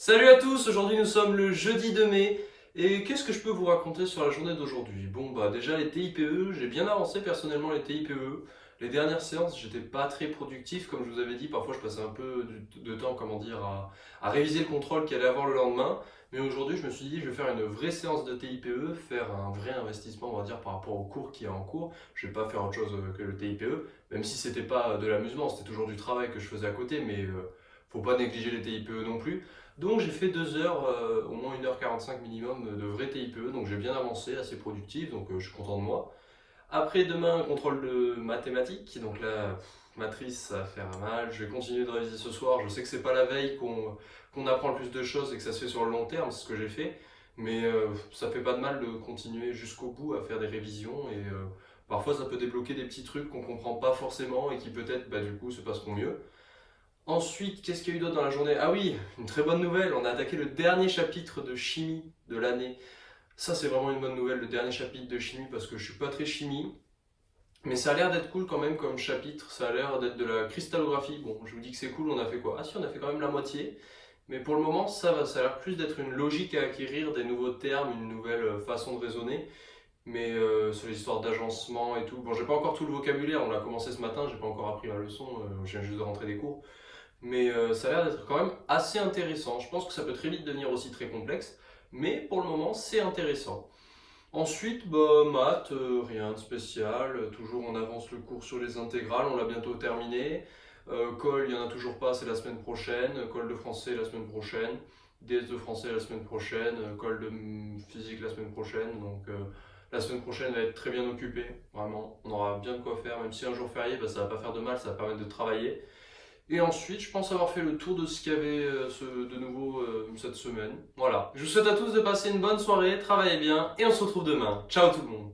Salut à tous, aujourd'hui nous sommes le jeudi 2 mai et qu'est-ce que je peux vous raconter sur la journée d'aujourd'hui? Bon bah déjà les TIPE, j'ai bien avancé personnellement les TIPE. Les dernières séances j'étais pas très productif comme je vous avais dit, parfois je passais un peu de temps comment dire à réviser le contrôle qu'il allait avoir le lendemain. Mais aujourd'hui je me suis dit je vais faire une vraie séance de TIPE, faire un vrai investissement on va dire par rapport au cours qui est en cours. Je vais pas faire autre chose que le TIPE, même si c'était pas de l'amusement, c'était toujours du travail que je faisais à côté, mais faut pas négliger les TIPE non plus. Donc j'ai fait 2 heures, au moins 1h45 minimum de vrai TIPE, donc j'ai bien avancé, assez productif, donc je suis content de moi. Après demain, un contrôle de mathématiques, donc là, matrice, ça va faire mal. Je vais continuer de réviser ce soir. Je sais que c'est pas la veille qu'on apprend le plus de choses et que ça se fait sur le long terme, c'est ce que j'ai fait. Mais ça fait pas de mal de continuer jusqu'au bout à faire des révisions et parfois ça peut débloquer des petits trucs qu'on comprend pas forcément et qui peut-être bah, du coup se passeront mieux. Ensuite, qu'est-ce qu'il y a eu d'autre dans la journée? Ah oui, une très bonne nouvelle, on a attaqué le dernier chapitre de chimie de l'année. Ça, c'est vraiment une bonne nouvelle, le dernier chapitre de chimie, parce que je suis pas très chimie. Mais ça a l'air d'être cool quand même comme chapitre, ça a l'air d'être de la cristallographie. Bon, je vous dis que c'est cool, on a fait quoi? Ah si, on a fait quand même la moitié. Mais pour le moment, ça va, ça a l'air plus d'être une logique à acquérir, des nouveaux termes, une nouvelle façon de raisonner. Mais sur les histoires d'agencement et tout. Bon, j'ai pas encore tout le vocabulaire, on l'a commencé ce matin, j'ai pas encore appris ma leçon, je viens juste de rentrer des cours. Mais ça a l'air d'être quand même assez intéressant. Je pense que ça peut très vite devenir aussi très complexe, mais pour le moment, c'est intéressant. Ensuite, bah, maths, rien de spécial. Toujours on avance le cours sur les intégrales, on l'a bientôt terminé. Colle, il n'y en a toujours pas, c'est la semaine prochaine. Colle de français la semaine prochaine. DS de français la semaine prochaine. Colle de physique la semaine prochaine. Donc la semaine prochaine va être très bien occupée, vraiment. On aura bien de quoi faire, même si un jour férié, bah, ça va pas faire de mal, ça va permettre de travailler. Et ensuite, je pense avoir fait le tour de ce qu'il y avait de nouveau cette semaine. Voilà. Je vous souhaite à tous de passer une bonne soirée, travaillez bien et on se retrouve demain. Ciao tout le monde.